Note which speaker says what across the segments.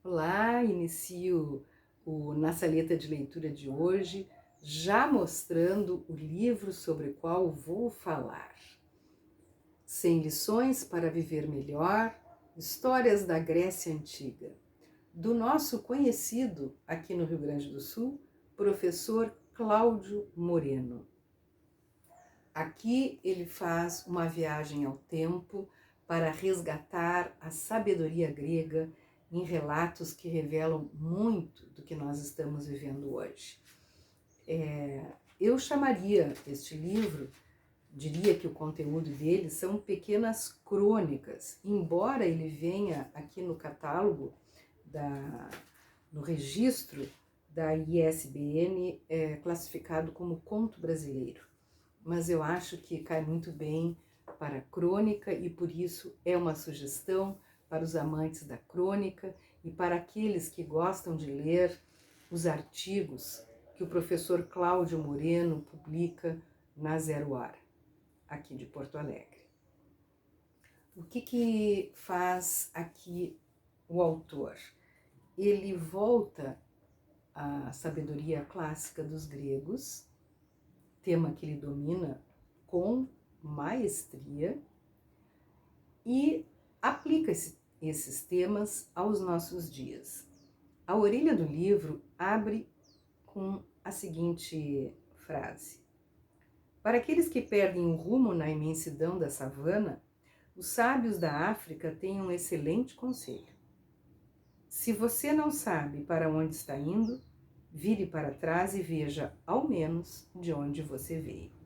Speaker 1: Olá, inicio Na Saleta de Leitura de hoje, já mostrando o livro sobre o qual vou falar. 100 lições para viver melhor, histórias da Grécia Antiga, do nosso conhecido, aqui no Rio Grande do Sul, professor Cláudio Moreno. Aqui ele faz uma viagem ao tempo para resgatar a sabedoria grega em relatos que revelam muito do que nós estamos vivendo hoje. Eu chamaria este livro, diria que o conteúdo dele são pequenas crônicas, embora ele venha aqui no catálogo, no registro da ISBN, classificado como conto brasileiro. Mas eu acho que cai muito bem para a crônica e por isso é uma sugestão para os amantes da crônica e para aqueles que gostam de ler os artigos que o professor Cláudio Moreno publica na Zero Hora, aqui de Porto Alegre. O que faz aqui o autor? Ele volta à sabedoria clássica dos gregos, tema que ele domina com maestria, e aplica esses temas aos nossos dias. A orelha do livro abre com a seguinte frase: para aqueles que perdem o rumo na imensidão da savana, os sábios da África têm um excelente conselho. Se você não sabe para onde está indo, vire para trás e veja, ao menos, de onde você veio.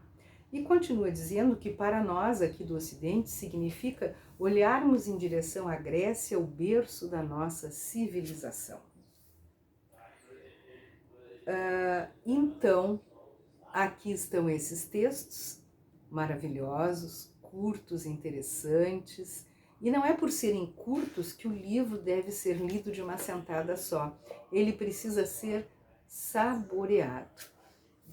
Speaker 1: E continua dizendo que para nós aqui do Ocidente significa olharmos em direção à Grécia, o berço da nossa civilização. Então, aqui estão esses textos maravilhosos, curtos, interessantes, e não é por serem curtos que o livro deve ser lido de uma sentada só. Ele precisa ser saboreado.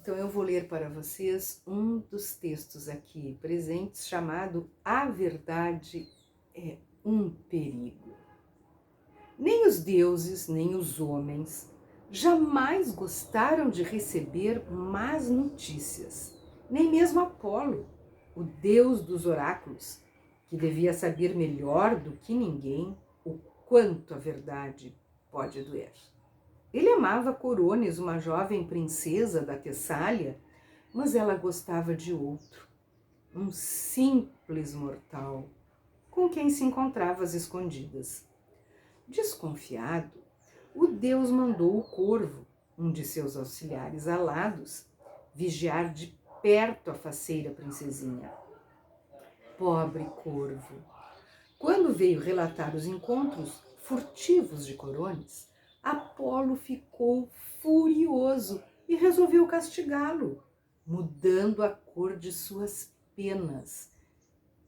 Speaker 1: Então eu vou ler para vocês um dos textos aqui presentes, chamado A Verdade é um Perigo. Nem os deuses, nem os homens jamais gostaram de receber más notícias, nem mesmo Apolo, o deus dos oráculos, que devia saber melhor do que ninguém o quanto a verdade pode doer. Ele amava Coronis, uma jovem princesa da Tessália, mas ela gostava de outro, um simples mortal, com quem se encontrava às escondidas. Desconfiado, o deus mandou o corvo, um de seus auxiliares alados, vigiar de perto a faceira princesinha. Pobre corvo! Quando veio relatar os encontros furtivos de Coronis, Apolo ficou furioso e resolveu castigá-lo, mudando a cor de suas penas,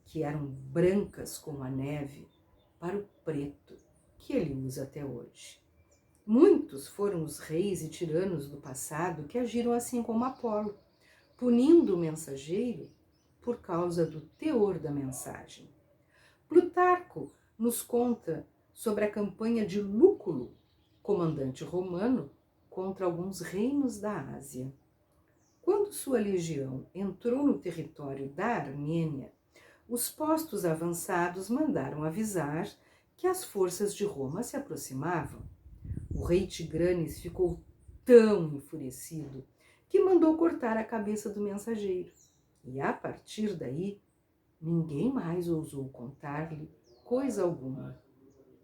Speaker 1: que eram brancas como a neve, para o preto, que ele usa até hoje. Muitos foram os reis e tiranos do passado que agiram assim como Apolo, punindo o mensageiro por causa do teor da mensagem. Plutarco nos conta sobre a campanha de Lúculo, comandante romano, contra alguns reinos da Ásia. Quando sua legião entrou no território da Armênia, os postos avançados mandaram avisar que as forças de Roma se aproximavam. O rei Tigranes ficou tão enfurecido que mandou cortar a cabeça do mensageiro. E a partir daí, ninguém mais ousou contar-lhe coisa alguma.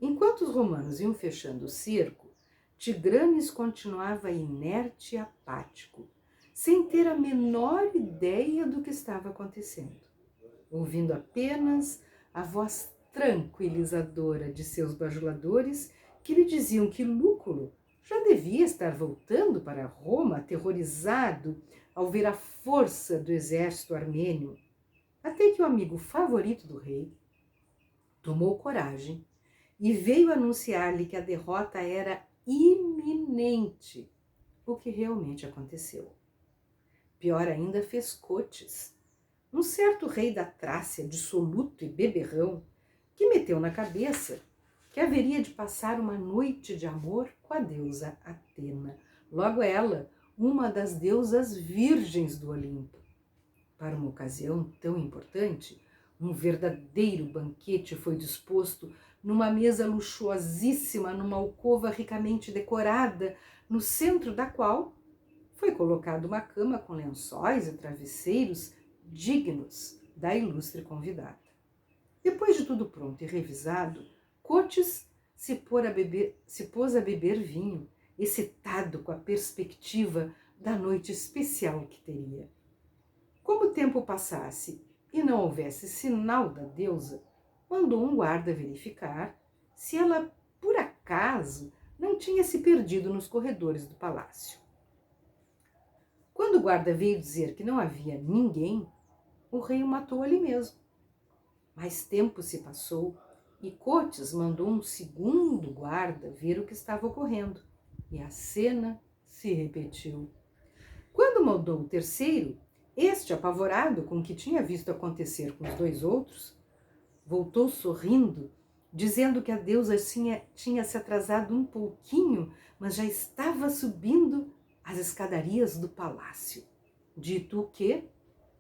Speaker 1: Enquanto os romanos iam fechando o cerco, Tigranes continuava inerte e apático, sem ter a menor ideia do que estava acontecendo, ouvindo apenas a voz tranquilizadora de seus bajuladores que lhe diziam que Lúculo já devia estar voltando para Roma, aterrorizado ao ver a força do exército armênio, até que o amigo favorito do rei tomou coragem e veio anunciar-lhe que a derrota era iminente, o que realmente aconteceu. Pior ainda fez Cotes, um certo rei da Trácia, dissoluto e beberrão, que meteu na cabeça que haveria de passar uma noite de amor com a deusa Atena, logo ela, uma das deusas virgens do Olimpo. Para uma ocasião tão importante, um verdadeiro banquete foi disposto numa mesa luxuosíssima, numa alcova ricamente decorada, no centro da qual foi colocada uma cama com lençóis e travesseiros dignos da ilustre convidada. Depois de tudo pronto e revisado, Cotes se pôs a beber vinho, excitado com a perspectiva da noite especial que teria. Como o tempo passasse e não houvesse sinal da deusa, mandou um guarda verificar se ela, por acaso, não tinha se perdido nos corredores do palácio. Quando o guarda veio dizer que não havia ninguém, o rei o matou ali mesmo. Mais tempo se passou e Cotes mandou um segundo guarda ver o que estava ocorrendo, e a cena se repetiu. Quando mandou o terceiro, este, apavorado com o que tinha visto acontecer com os dois outros, voltou sorrindo, dizendo que a deusa tinha se atrasado um pouquinho, mas já estava subindo as escadarias do palácio. Dito o que,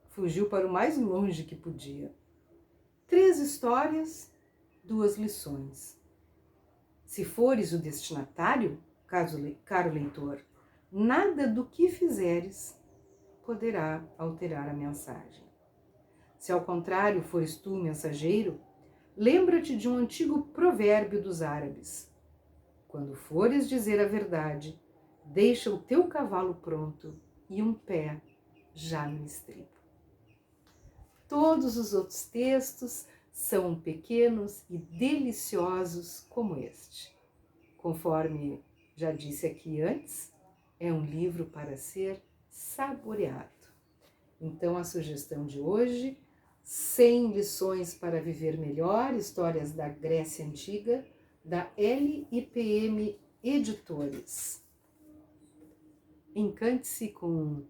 Speaker 1: fugiu para o mais longe que podia. 3 histórias, 2 lições. Se fores o destinatário, caro leitor, nada do que fizeres poderá alterar a mensagem. Se ao contrário fores tu o mensageiro, lembra-te de um antigo provérbio dos árabes. Quando fores dizer a verdade, deixa o teu cavalo pronto e um pé já no estribo. Todos os outros textos são pequenos e deliciosos como este. Conforme já disse aqui antes, é um livro para ser saboreado. Então, a sugestão de hoje, 100 lições para viver melhor, histórias da Grécia Antiga, da LIPM Editores. Encante-se com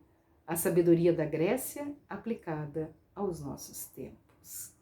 Speaker 1: a sabedoria da Grécia aplicada aos nossos tempos.